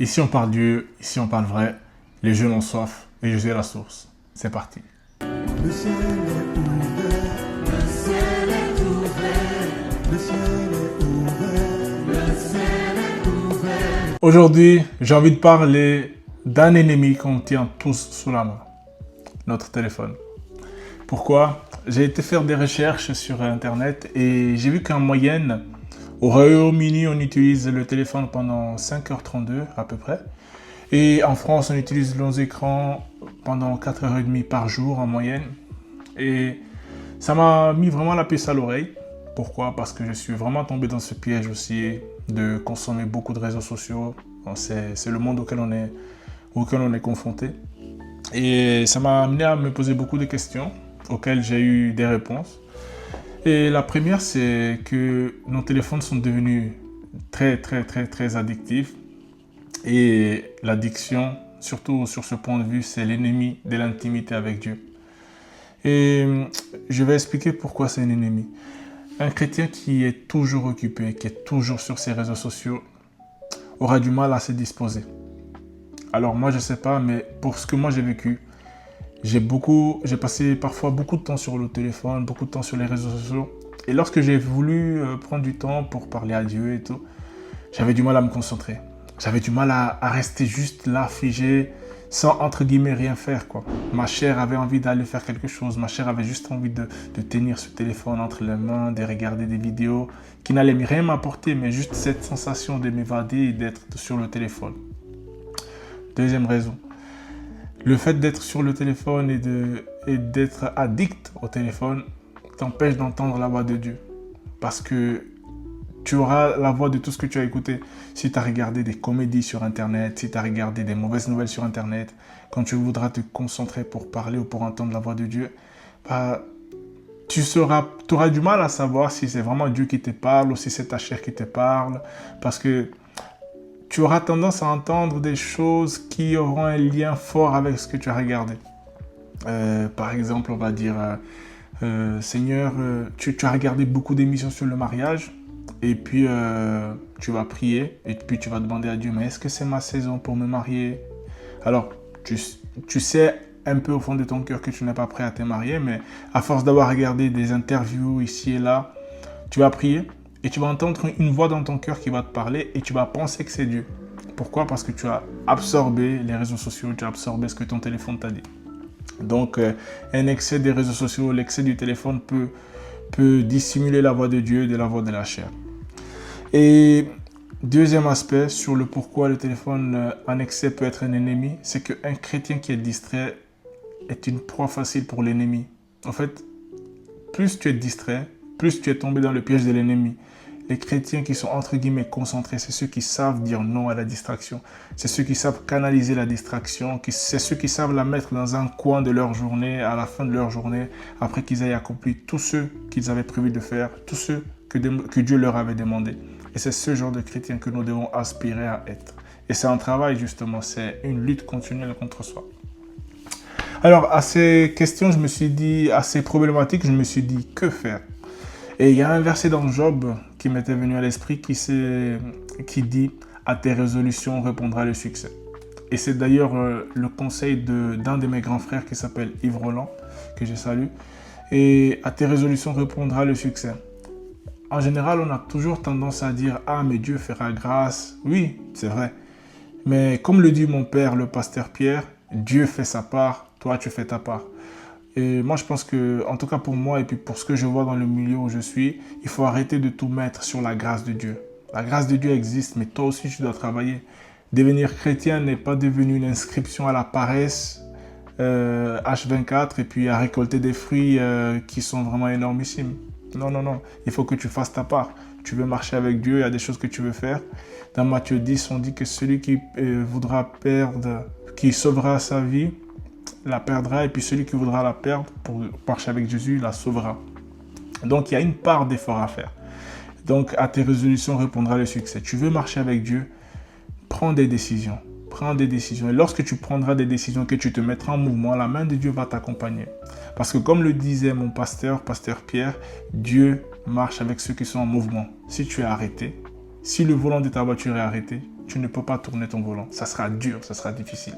Ici on parle Dieu, ici on parle vrai, les jeunes ont soif et je suis la source. C'est parti. Le ciel est ouvert, le ciel est ouvert, le ciel est ouvert, le ciel est ouvert. Aujourd'hui, j'ai envie de parler d'un ennemi qu'on tient tous sous la main, notre téléphone. Pourquoi? J'ai été faire des recherches sur Internet et j'ai vu qu'en moyenne, au Royaume-Uni, on utilise le téléphone pendant 5h32 à peu près. Et en France, on utilise nos écrans pendant 4h30 par jour en moyenne. Et ça m'a mis vraiment la puce à l'oreille. Pourquoi? Parce que je suis vraiment tombé dans ce piège aussi de consommer beaucoup de réseaux sociaux. C'est le monde auquel on est confronté. Et ça m'a amené à me poser beaucoup de questions auxquelles j'ai eu des réponses. Et la première, c'est que nos téléphones sont devenus très addictifs. Et l'addiction, surtout sur ce point de vue, c'est l'ennemi de l'intimité avec Dieu. Et je vais expliquer pourquoi c'est un ennemi. Un chrétien qui est toujours occupé, qui est toujours sur ses réseaux sociaux, aura du mal à se disposer. Alors moi, je ne sais pas, mais pour ce que moi j'ai vécu, j'ai passé parfois beaucoup de temps sur le téléphone, beaucoup de temps sur les réseaux sociaux. Et lorsque j'ai voulu prendre du temps pour parler à Dieu et tout, j'avais du mal à me concentrer. J'avais du mal à rester juste là, figé, sans entre guillemets rien faire, quoi. Ma chair avait envie d'aller faire quelque chose. Ma chair avait juste envie de tenir ce téléphone entre les mains, de regarder des vidéos qui n'allaient rien m'apporter, mais juste cette sensation de m'évader et d'être sur le téléphone. Deuxième raison. Le fait d'être sur le téléphone et d'être addict au téléphone t'empêche d'entendre la voix de Dieu. Parce que tu auras la voix de tout ce que tu as écouté. Si tu as regardé des comédies sur Internet, si tu as regardé des mauvaises nouvelles sur Internet, quand tu voudras te concentrer pour parler ou pour entendre la voix de Dieu, tu auras du mal à savoir si c'est vraiment Dieu qui te parle ou si c'est ta chair qui te parle. Parce que tu auras tendance à entendre des choses qui auront un lien fort avec ce que tu as regardé. Par exemple, on va dire, Seigneur, tu as regardé beaucoup d'émissions sur le mariage et puis tu vas prier et puis tu vas demander à Dieu, mais est-ce que c'est ma saison pour me marier? Alors, tu sais un peu au fond de ton cœur que tu n'es pas prêt à te marier, mais à force d'avoir regardé des interviews ici et là, tu vas prier. Et tu vas entendre une voix dans ton cœur qui va te parler et tu vas penser que c'est Dieu. Pourquoi? Parce que tu as absorbé les réseaux sociaux, tu as absorbé ce que ton téléphone t'a dit. Donc, un excès des réseaux sociaux, l'excès du téléphone peut dissimuler la voix de Dieu de la voix de la chair. Et deuxième aspect sur le pourquoi le téléphone en excès peut être un ennemi, c'est qu'un chrétien qui est distrait est une proie facile pour l'ennemi. En fait, plus tu es distrait, plus tu es tombé dans le piège de l'ennemi. Les chrétiens qui sont entre guillemets concentrés, c'est ceux qui savent dire non à la distraction. C'est ceux qui savent canaliser la distraction. C'est ceux qui savent la mettre dans un coin de leur journée, à la fin de leur journée, après qu'ils aient accompli tout ce qu'ils avaient prévu de faire, tout ce que Dieu leur avait demandé. Et c'est ce genre de chrétiens que nous devons aspirer à être. Et c'est un travail justement, c'est une lutte continuelle contre soi. Alors à ces questions, je me suis dit, à ces problématiques, je me suis dit, que faire? Et il y a un verset dans Job qui m'était venu à l'esprit qui dit « À tes résolutions répondra le succès ». Et c'est d'ailleurs le conseil d'un de mes grands frères qui s'appelle Yves Roland, que je salue. Et « À tes résolutions répondra le succès ». En général, on a toujours tendance à dire « Ah, mais Dieu fera grâce ». Oui, c'est vrai. Mais comme le dit mon père, le pasteur Pierre, Dieu fait sa part, toi tu fais ta part. Et moi, je pense que, en tout cas pour moi et puis pour ce que je vois dans le milieu où je suis, il faut arrêter de tout mettre sur la grâce de Dieu. La grâce de Dieu existe, mais toi aussi, tu dois travailler. Devenir chrétien n'est pas devenu une inscription à la paresse H24 et puis à récolter des fruits qui sont vraiment énormissimes. Non. Il faut que tu fasses ta part. Tu veux marcher avec Dieu, il y a des choses que tu veux faire. Dans Matthieu 10, on dit que celui qui voudra perdre, qui sauvera sa vie, la perdra, et puis celui qui voudra la perdre pour marcher avec Jésus, la sauvera. Donc il y a une part d'effort à faire. Donc à tes résolutions répondra le succès. Tu veux marcher avec Dieu, prends des décisions. Prends des décisions. Et lorsque tu prendras des décisions, que tu te mettras en mouvement, la main de Dieu va t'accompagner. Parce que comme le disait mon pasteur Pierre, Dieu marche avec ceux qui sont en mouvement. Si tu es arrêté, si le volant de ta voiture est arrêté, tu ne peux pas tourner ton volant. Ça sera dur, ça sera difficile.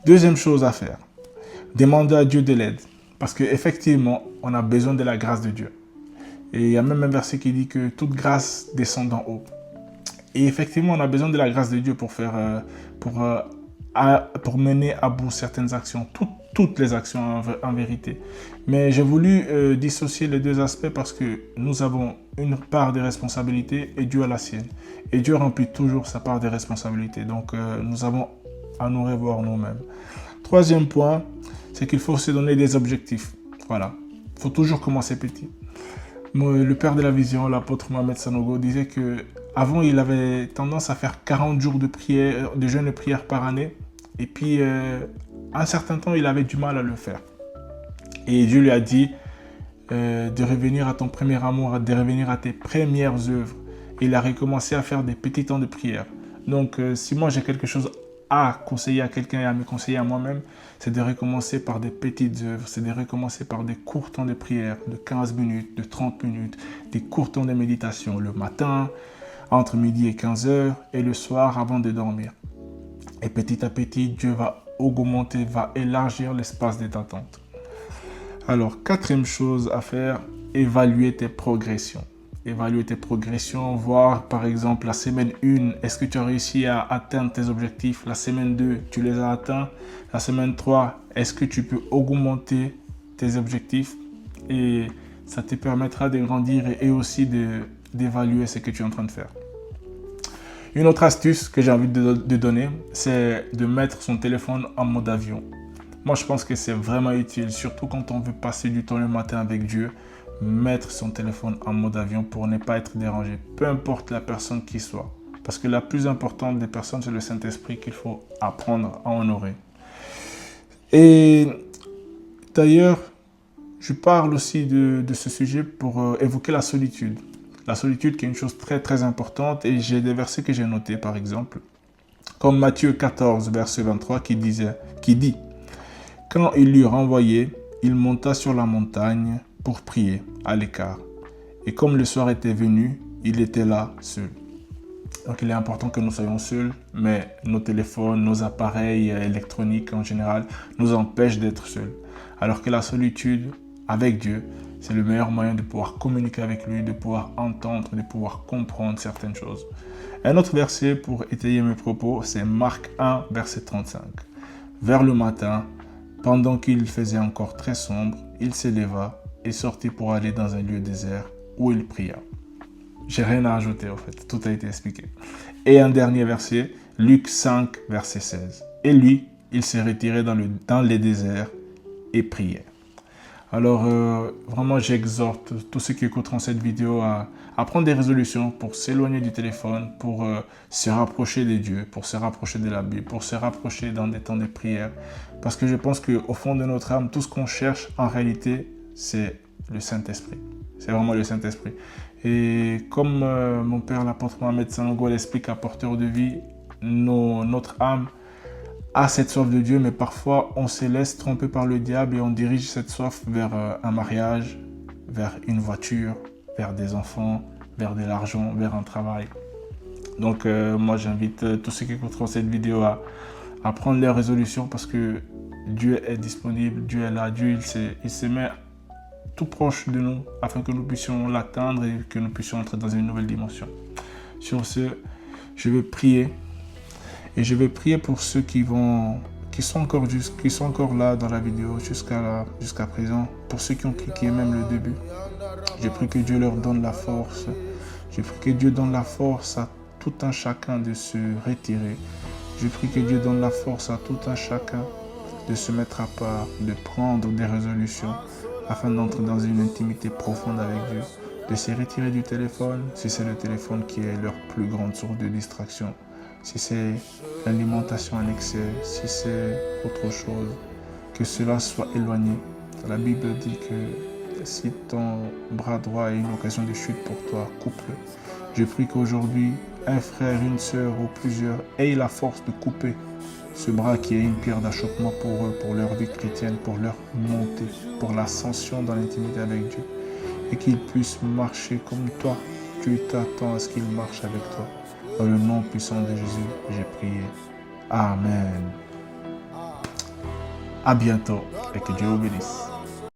Deuxième chose à faire, demander à Dieu de l'aide. Parce qu'effectivement, on a besoin de la grâce de Dieu. Et il y a même un verset qui dit que toute grâce descend d'en haut. Et effectivement, on a besoin de la grâce de Dieu pour mener à bout certaines actions, toutes les actions en vérité. Mais j'ai voulu dissocier les deux aspects parce que nous avons une part des responsabilités et Dieu a la sienne. Et Dieu remplit toujours sa part des responsabilités. Donc, nous avons à nous revoir nous-mêmes. Troisième point, c'est qu'il faut se donner des objectifs. Voilà, il faut toujours commencer petit. Le père de la vision, l'apôtre Mohamed Sanogo, disait qu'avant, il avait tendance à faire 40 jours de jeûne et prière par année. Et puis, un certain temps, il avait du mal à le faire. Et Dieu lui a dit de revenir à ton premier amour, de revenir à tes premières œuvres. Et il a recommencé à faire des petits temps de prière. Donc, si moi j'ai quelque chose à conseiller à quelqu'un et à me conseiller à moi-même, c'est de recommencer par des petites œuvres, c'est de recommencer par des courts temps de prière, de 15 minutes, de 30 minutes, des courts temps de méditation, le matin, entre midi et 15 heures, et le soir avant de dormir. Et petit à petit, Dieu va augmenter, va élargir l'espace de d'attente. Alors, quatrième chose à faire, évaluer tes progressions. Évaluer tes progressions, voir par exemple la semaine 1, est-ce que tu as réussi à atteindre tes objectifs? La semaine 2, tu les as atteints? La semaine 3, est-ce que tu peux augmenter tes objectifs? Et ça te permettra de grandir et aussi d'évaluer ce que tu es en train de faire. Une autre astuce que j'ai envie de donner, c'est de mettre son téléphone en mode avion. Moi, je pense que c'est vraiment utile, surtout quand on veut passer du temps le matin avec Dieu. Mettre son téléphone en mode avion pour ne pas être dérangé, peu importe la personne qui soit. Parce que la plus importante des personnes, c'est le Saint-Esprit qu'il faut apprendre à honorer. Et d'ailleurs, je parle aussi de ce sujet pour évoquer la solitude. La solitude qui est une chose très très importante et j'ai des versets que j'ai notés par exemple. Comme Matthieu 14, verset 23 qui dit « Quand il l'eut renvoyé, il monta sur la montagne pour prier à l'écart. Et comme le soir était venu, il était là seul. » Donc il est important que nous soyons seuls, mais nos téléphones, nos appareils électroniques en général nous empêchent d'être seuls. Alors que la solitude avec Dieu, c'est le meilleur moyen de pouvoir communiquer avec lui, de pouvoir entendre, de pouvoir comprendre certaines choses. Un autre verset pour étayer mes propos, c'est Marc 1, verset 35. Vers le matin, pendant qu'il faisait encore très sombre, il s'éleva et sortit pour aller dans un lieu désert où il pria. J'ai rien à ajouter en fait, tout a été expliqué. Et un dernier verset, Luc 5, verset 16. Et lui, il s'est retiré dans les déserts et priait. Alors vraiment j'exhorte tous ceux qui écouteront cette vidéo à prendre des résolutions pour s'éloigner du téléphone, pour se rapprocher de Dieu, pour se rapprocher de la Bible, pour se rapprocher dans des temps de prière. Parce que je pense qu'au fond de notre âme, tout ce qu'on cherche en réalité, c'est le Saint-Esprit. C'est vraiment le Saint-Esprit. Et comme mon père l'apôtre Mohamed Sanogo l'explique à Porteur de vie, notre âme a cette soif de Dieu, mais parfois on se laisse tromper par le diable et on dirige cette soif vers un mariage, vers une voiture, vers des enfants, vers de l'argent, vers un travail. Donc moi j'invite tous ceux qui écouteront cette vidéo à prendre leurs résolutions parce que Dieu est disponible, Dieu est là, Dieu il se met tout proche de nous afin que nous puissions l'atteindre et que nous puissions entrer dans une nouvelle dimension. Sur ce, je vais prier. Et je vais prier pour ceux qui sont encore là dans la vidéo jusqu'à présent, pour ceux qui ont cliqué même le début. Je prie que Dieu leur donne la force. Je prie que Dieu donne la force à tout un chacun de se retirer. Je prie que Dieu donne la force à tout un chacun de se mettre à part, de prendre des résolutions afin d'entrer dans une intimité profonde avec Dieu, de se retirer du téléphone si c'est le téléphone qui est leur plus grande source de distraction. Si c'est l'alimentation en excès, si c'est autre chose, que cela soit éloigné. La Bible dit que si ton bras droit est une occasion de chute pour toi, coupe-le. Je prie qu'aujourd'hui, un frère, une sœur ou plusieurs aient la force de couper ce bras qui est une pierre d'achoppement pour eux, pour leur vie chrétienne, pour leur montée, pour l'ascension dans l'intimité avec Dieu. Et qu'ils puissent marcher comme toi. Tu t'attends à ce qu'ils marchent avec toi. Dans le nom puissant de Jésus, j'ai prié. Amen. À bientôt et que Dieu vous bénisse.